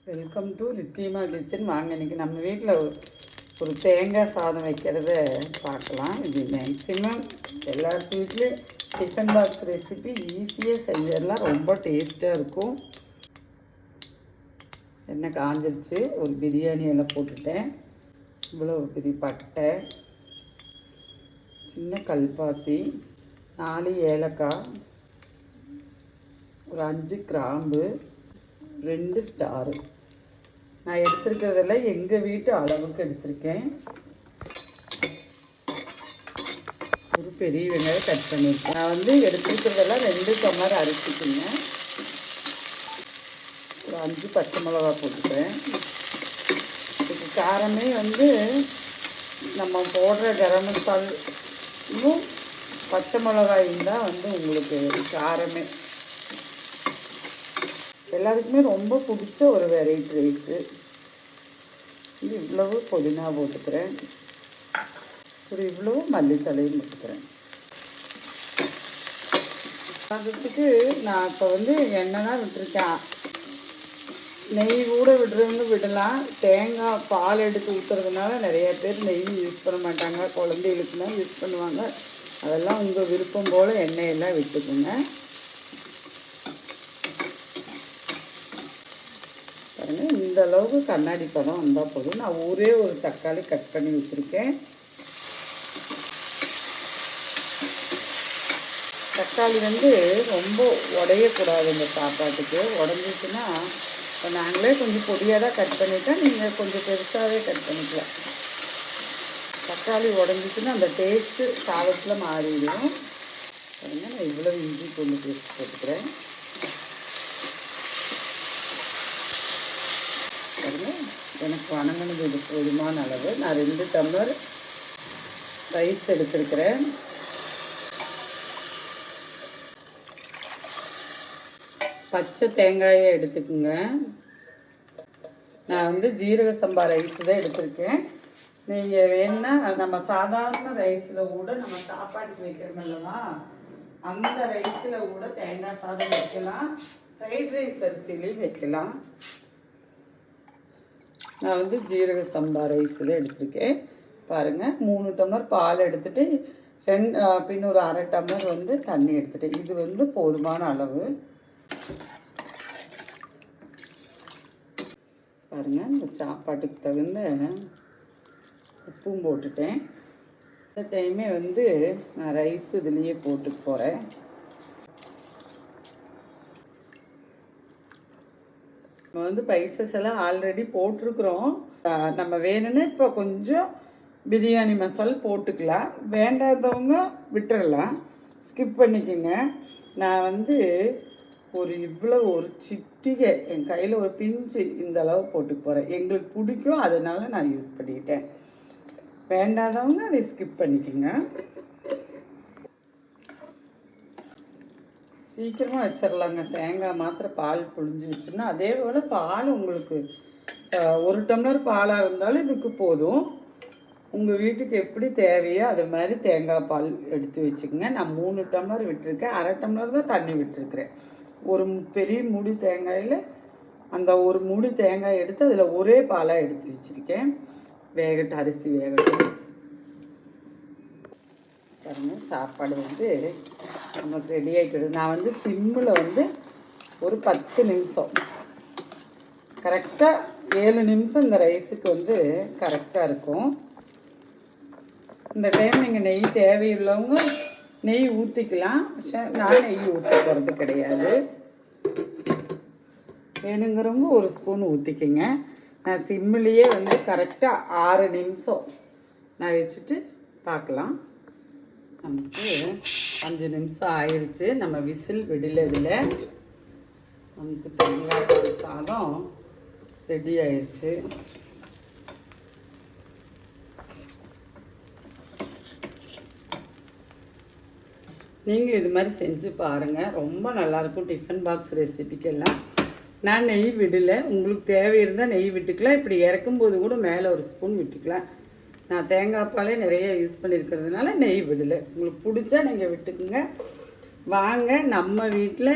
Welcome to Ridhima kitchen. வாங்க, இன்றைக்கி நம்ம வீட்டில் ஒரு தேங்காய் சாதம் வைக்கிறத பார்க்கலாம். இது மேக்ஸிமம் எல்லார் வீட்லேயும் டிஃபன் பாக்ஸ் ரெசிபி ஈஸியாக செஞ்சிடலாம். ரொம்ப டேஸ்ட்டாக இருக்கும். எண்ணெய் காஞ்சிருச்சு. ஒரு பிரியாணி எல்லாம் போட்டுட்டேன். இவ்வளோ பெரிய பட்டை, சின்ன கல்பாசி, 4 ஏலக்காய், ஒரு 5 கிராம்பு, 2 ஸ்டாரு. நான் எடுத்துருக்கிறதெல்லாம் எங்கள் வீட்டு அளவுக்கு எடுத்திருக்கேன். ஒரு பெரிய வெங்காயம் கட் பண்ணியிருக்கேன். நான் எடுத்துருக்கிறதெல்லாம் 2 டம்ளர் அரிசிக்குங்க. ஒரு 5 பச்சை மிளகா போட்டுக்கிறேன். இதுக்கு காரமே நம்ம போடுற கரம் மசாலும் பச்சை மிளகாயும் தான் உங்களுக்கு காரமே. எல்லாருக்குமே ரொம்ப பிடிச்ச ஒரு வெரைட்டி ரைஸு. இவ்வளவு புதினா போட்டுக்கிறேன். ஒரு இவ்வளவு மல்லித்தலையும் போட்டுக்கிறேன். அதுக்கு நான் இப்போ எண்ணெய் தான் விட்டுருக்கேன். நெய் கூட விடுறவங்க விடலாம். தேங்காய் பால் எடுத்து ஊற்றுறதுனால நிறைய பேர் நெய் யூஸ் பண்ண மாட்டாங்க. குழந்தைகளுக்கு தான் யூஸ் பண்ணுவாங்க. அதெல்லாம் உங்கள் விருப்பம் போல் எண்ணெயெல்லாம் விட்டுக்குங்க. இந்த அளவுக்கு கண்ணாடி பதம் வந்தால் போதும். நான் ஒரே ஒரு தக்காளி கட் பண்ணி வச்சுருக்கேன். தக்காளி ரொம்ப உடையக்கூடாது. இந்த சாப்பாட்டுக்கு உடஞ்சிச்சுன்னா இப்போ நாங்களே கொஞ்சம் பொடியாக தான் கட் பண்ணிவிட்டேன். நீங்கள் கொஞ்சம் பெருசாகவே கட் பண்ணிக்கலாம். தக்காளி உடஞ்சிச்சுன்னா அந்த டேஸ்ட்டு சாதத்தில் மாறிடும். பாருங்கள், நான் இவ்வளோ இஞ்சி பூண்டு பேஸ்ட் போட்டுக்கிறேன். எனக்கு வணங்கினது இது போதுமான அளவு. நான் 2 டம்ளர் ரைஸ் எடுத்துருக்கிறேன். பச்சை தேங்காயை எடுத்துக்குங்க. நான் ஜீரக சம்பா ரைஸ் தான் எடுத்திருக்கேன். நீங்கள் வேணுன்னா நம்ம சாதாரண ரைஸில் கூட நம்ம சாப்பாட்டுக்கு வைக்கிறோம் அல்லவா, அந்த ரைஸில் கூட தேங்காய் சாதம் வைக்கலாம். ஃப்ரைட் ரைஸ் அரிசிலையும் வைக்கலாம். நான் ஜீரக சம்பா ரைஸில் எடுத்திருக்கேன். பாருங்கள், 3 டம்ளர் பால் எடுத்துகிட்டு பின்ன ஒரு 1/2 டம்ளர் தண்ணி எடுத்துகிட்டேன். இது போதுமான அளவு. பாருங்கள், இந்த சாப்பாட்டுக்கு தகுந்த உப்பும் போட்டுட்டேன். இந்த டைமே நான் ரைஸ் இதுலேயே போட்டு போகிறேன். நம்ம ஸ்பைசஸ் எல்லாம் ஆல்ரெடி போட்டிருக்கிறோம். நம்ம வேணும்னு இப்போ கொஞ்சம் பிரியாணி மசாலா போட்டுக்கலாம். வேண்டாதவங்க விட்டுறலாம், ஸ்கிப் பண்ணிக்கோங்க. நான் ஒரு சிட்டிகை என் கையில் ஒரு பிஞ்சு இந்த அளவு போட்டு போகிறேன். எங்களுக்கு பிடிக்கும், அதனால நான் யூஸ் பண்ணிக்கிட்டேன். வேண்டாதவங்க அதை ஸ்கிப் பண்ணிக்கோங்க. சீக்கிரமாக வச்சிடலாங்க. தேங்காய் மாத்திரம் பால் புழிஞ்சு வச்சுன்னா, அதே போல் பால் உங்களுக்கு 1 டம்ளர் பாலாக இருந்தாலும் இதுக்கு போதும். உங்கள் வீட்டுக்கு எப்படி தேவையோ அது மாதிரி தேங்காய் பால் எடுத்து வச்சுக்கோங்க. நான் 3 டம்ளர் விட்டுருக்கேன். 1/2 டம்ளர் தான் தண்ணி விட்டுருக்குறேன். ஒரு பெரிய மூடி தேங்காயில் அந்த ஒரு மூடி தேங்காய் எடுத்து அதில் ஒரே பாலாக எடுத்து வச்சுருக்கேன். வேகட்டும், அரிசி வேகட்டும். பாருங்கள், சாப்பாடு நமக்கு ரெடி ஆகிடுது. நான் சிம்மில் ஒரு 10 நிமிஷம், கரெக்டாக 7 நிமிஷம் இந்த ரைஸுக்கு கரெக்டாக இருக்கும். இந்த டைம் நீங்கள் நெய் தேவையுள்ளவங்க நெய் ஊற்றிக்கலாம். நான் நெய் ஊற்ற போகிறது கிடையாது. வேணுங்கிறவங்க ஒரு ஸ்பூன் ஊற்றிக்கிங்க. நான் சிம்மிலேயே கரெக்டாக 6 நிமிஷம் நான் வச்சுட்டு பார்க்கலாம். நமக்கு 5 நிமிஷம் ஆயிடுச்சு. நம்ம விசில் விடல. இதில் நமக்கு தேங்காய் சாதம் ரெடி ஆயிடுச்சு. நீங்கள் இது மாதிரி செஞ்சு பாருங்கள். ரொம்ப நல்லாயிருக்கும். டிஃபன் பாக்ஸ் ரெசிபிக்கெல்லாம் நான் நெய் விடலை. உங்களுக்கு தேவை இருந்தால் நெய் விட்டுக்கலாம். இப்படி இறக்கும்போது கூட மேலே ஒரு ஸ்பூன் விட்டுக்கலாம். நான் தேங்காய் பாலே நிறைய யூஸ் பண்ணியிருக்கிறதுனால நெய் விடலை. உங்களுக்கு பிடிச்சா நீங்கள் விட்டுக்குங்க. வாங்க, நம்ம வீட்டில்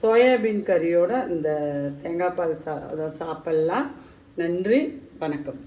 சோயாபீன் கறியோட இந்த தேங்காய் பால் சாப்பிட்லாம். நன்றி, வணக்கம்.